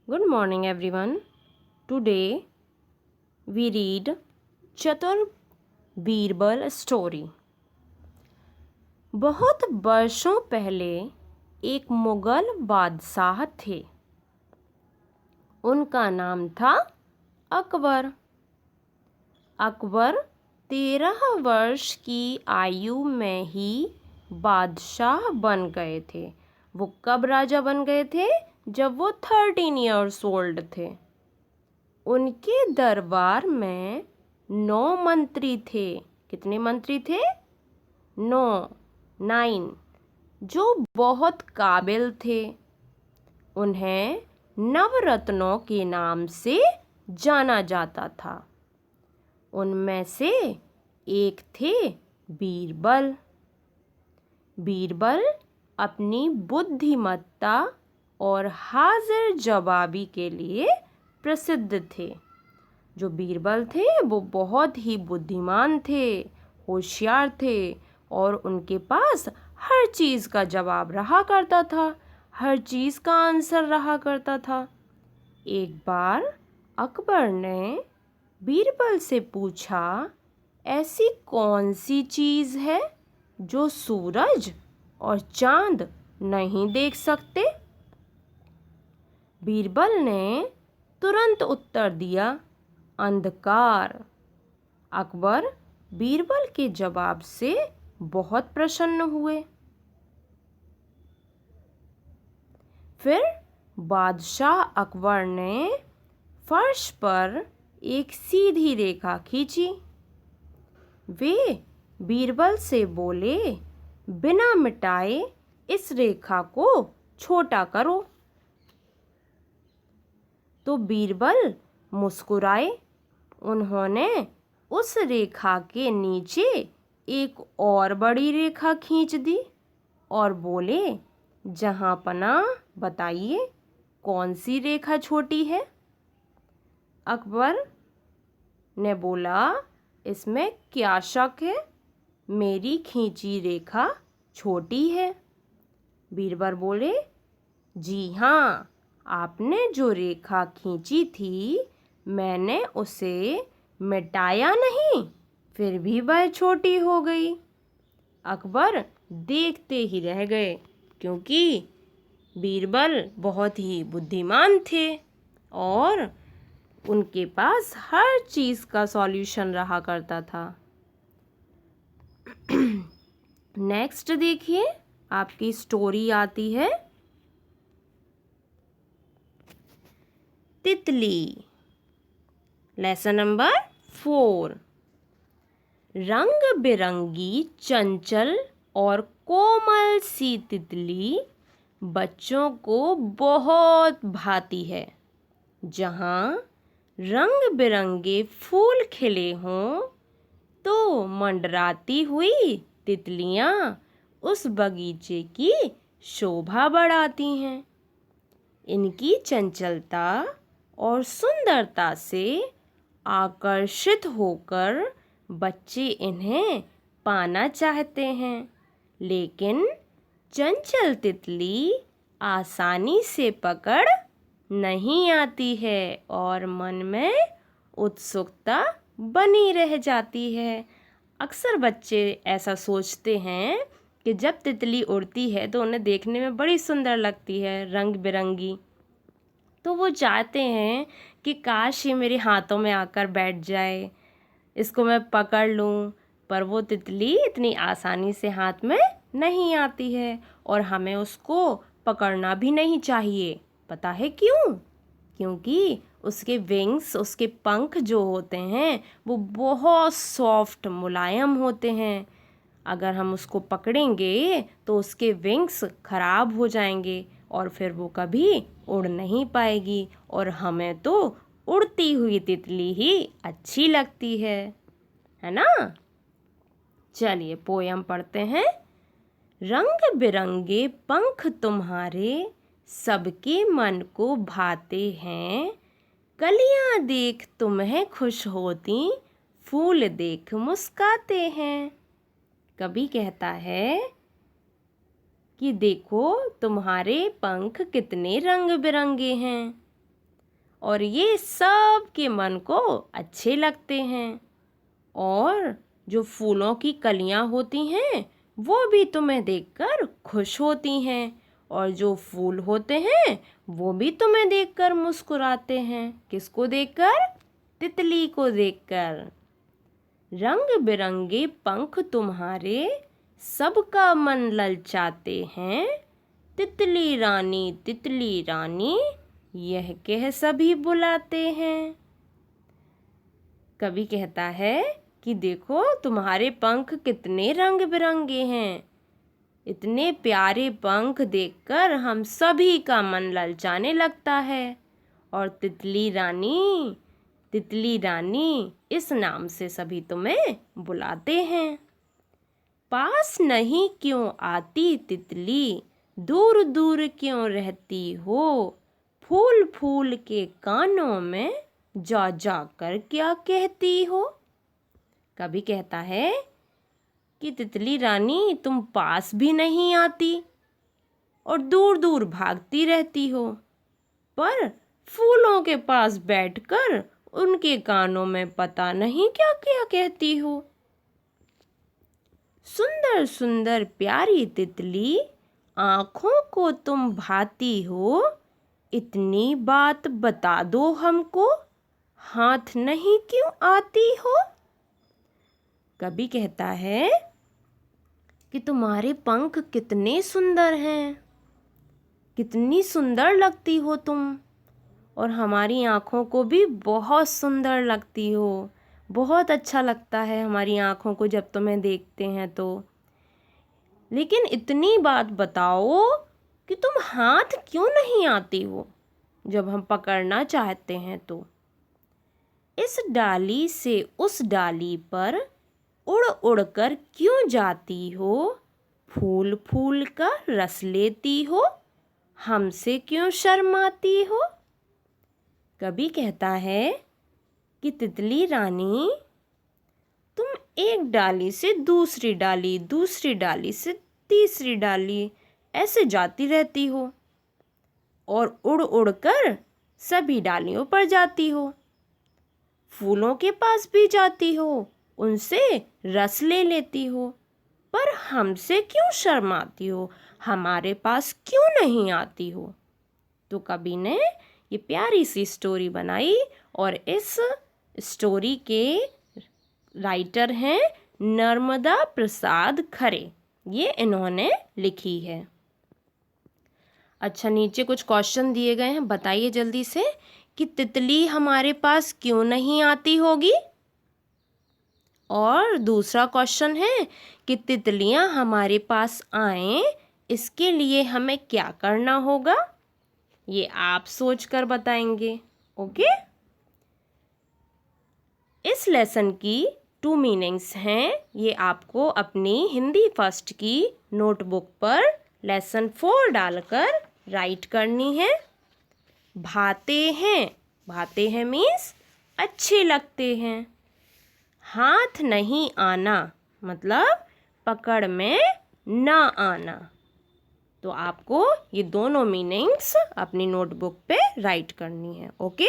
Good morning, everyone. Today we read चतुर Birbal story. बहुत वर्षों पहले एक मुगल बादशाह थे। उनका नाम था अकबर। अकबर 13 वर्ष की आयु में ही बादशाह बन गए थे। वो कब राजा बन गए थे? जब वो 13 ईयर्स ओल्ड थे। उनके दरबार में 9 मंत्री थे। कितने मंत्री थे? 9 जो बहुत काबिल थे। उन्हें नवरत्नों के नाम से जाना जाता था। उनमें से एक थे बीरबल। बीरबल अपनी बुद्धिमत्ता और हाजिर जवाबी के लिए प्रसिद्ध थे। जो बीरबल थे वो बहुत ही बुद्धिमान थे, होशियार थे और उनके पास हर चीज़ का जवाब रहा करता था, हर चीज़ का आंसर रहा करता था। एक बार अकबर ने बीरबल से पूछा, ऐसी कौन सी चीज़ है जो सूरज और चांद नहीं देख सकते? बीरबल ने तुरंत उत्तर दिया, अंधकार। अकबर बीरबल के जवाब से बहुत प्रसन्न हुए। फिर बादशाह अकबर ने फर्श पर एक सीधी रेखा खींची। वे बीरबल से बोले, बिना मिटाए इस रेखा को छोटा करो। तो बीरबल मुस्कुराए। उन्होंने उस रेखा के नीचे एक और बड़ी रेखा खींच दी और बोले, जहाँपना बताइए कौन सी रेखा छोटी है? अकबर ने बोला, इसमें क्या शक है? मेरी खींची रेखा छोटी है। बीरबल बोले, जी हाँ, आपने जो रेखा खींची थी मैंने उसे मिटाया नहीं, फिर भी वह छोटी हो गई। अकबर देखते ही रह गए क्योंकि बीरबल बहुत ही बुद्धिमान थे और उनके पास हर चीज़ का सॉल्यूशन रहा करता था। नेक्स्ट देखिए, आपकी स्टोरी आती है तितली। Lesson number 4। रंग बिरंगी चंचल और कोमल सी तितली बच्चों को बहुत भाती है। जहाँ रंग बिरंगे फूल खिले हों तो मंडराती हुई तितलियाँ उस बगीचे की शोभा बढ़ाती हैं। इनकी चंचलता और सुंदरता से आकर्षित होकर बच्चे इन्हें पाना चाहते हैं, लेकिन चंचल तितली आसानी से पकड़ नहीं आती है और मन में उत्सुकता बनी रह जाती है। अक्सर बच्चे ऐसा सोचते हैं कि जब तितली उड़ती है तो उन्हें देखने में बड़ी सुंदर लगती है, रंग बिरंगी। तो वो चाहते हैं कि काश ये मेरे हाथों में आकर बैठ जाए, इसको मैं पकड़ लूँ, पर वो तितली इतनी आसानी से हाथ में नहीं आती है और हमें उसको पकड़ना भी नहीं चाहिए। पता है क्यों? क्योंकि उसके विंग्स, उसके पंख जो होते हैं वो बहुत सॉफ्ट, मुलायम होते हैं। अगर हम उसको पकड़ेंगे तो उसके विंग्स खराब हो जाएंगे और फिर वो कभी उड़ नहीं पाएगी और हमें तो उड़ती हुई तितली ही अच्छी लगती है ना? चलिए पोयम पढ़ते हैं। रंग बिरंगे पंख तुम्हारे सबके मन को भाते हैं। कलियां देख तुम्हें खुश होती, फूल देख मुस्काते हैं। कवि कहता है कि देखो तुम्हारे पंख कितने रंग बिरंगे हैं। और ये सब के मन को अच्छे लगते हैं। और जो फूलों की कलियां होती हैं वो भी तुम्हें देखकर खुश होती हैं, और जो फूल होते हैं वो भी तुम्हें देखकर मुस्कुराते हैं। किसको देखकर? तितली को देखकर। रंग बिरंगे पंख तुम्हारे सबका मन ललचाते हैं। तितली रानी यह कह सभी बुलाते हैं। कवि कहता है कि देखो तुम्हारे पंख कितने रंग बिरंगे हैं। इतने प्यारे पंख देखकर हम सभी का मन ललचाने लगता है। और तितली रानी इस नाम से सभी तुम्हें बुलाते हैं। पास नहीं क्यों आती तितली, दूर दूर क्यों रहती हो। फूल फूल के कानों में जा जा कर क्या कहती हो। कवि कहता है कि तितली रानी तुम पास भी नहीं आती और दूर दूर भागती रहती हो, पर फूलों के पास बैठकर उनके कानों में पता नहीं क्या क्या कहती हो। सुंदर सुंदर प्यारी तितली, आँखों को तुम भाती हो। इतनी बात बता दो हमको, हाथ नहीं क्यों आती हो। कवि कहता है कि तुम्हारे पंख कितने सुंदर हैं, कितनी सुंदर लगती हो तुम, और हमारी आँखों को भी बहुत सुंदर लगती हो। बहुत अच्छा लगता है हमारी आँखों को जब तुम्हें देखते हैं तो। लेकिन इतनी बात बताओ कि तुम हाथ क्यों नहीं आती हो जब हम पकड़ना चाहते हैं तो। इस डाली से उस डाली पर उड़ उड़ कर क्यों जाती हो। फूल फूल का रस लेती हो, हमसे क्यों शर्माती हो। कवि कहता है कि तितली रानी तुम एक डाली से दूसरी डाली, दूसरी डाली से तीसरी डाली ऐसे जाती रहती हो और उड़ उड़ कर सभी डालियों पर जाती हो। फूलों के पास भी जाती हो, उनसे रस ले लेती हो, पर हमसे क्यों शर्माती हो, हमारे पास क्यों नहीं आती हो। तो कवि ने ये प्यारी सी स्टोरी बनाई और इस स्टोरी के राइटर हैं नर्मदा प्रसाद खरे। ये इन्होंने लिखी है। अच्छा, नीचे कुछ क्वेश्चन दिए गए हैं, बताइए जल्दी से कि तितली हमारे पास क्यों नहीं आती होगी। और दूसरा क्वेश्चन है कि तितलियां हमारे पास आएं इसके लिए हमें क्या करना होगा। ये आप सोचकर बताएंगे। ओके। इस लेसन की 2 मीनिंग्स हैं। ये आपको अपनी हिंदी फर्स्ट की नोटबुक पर लेसन 4 डालकर राइट करनी है। भाते हैं मीन्स अच्छे लगते हैं। हाथ नहीं आना मतलब पकड़ में ना आना। तो आपको ये दोनों मीनिंग्स अपनी नोटबुक पे राइट करनी है। ओके।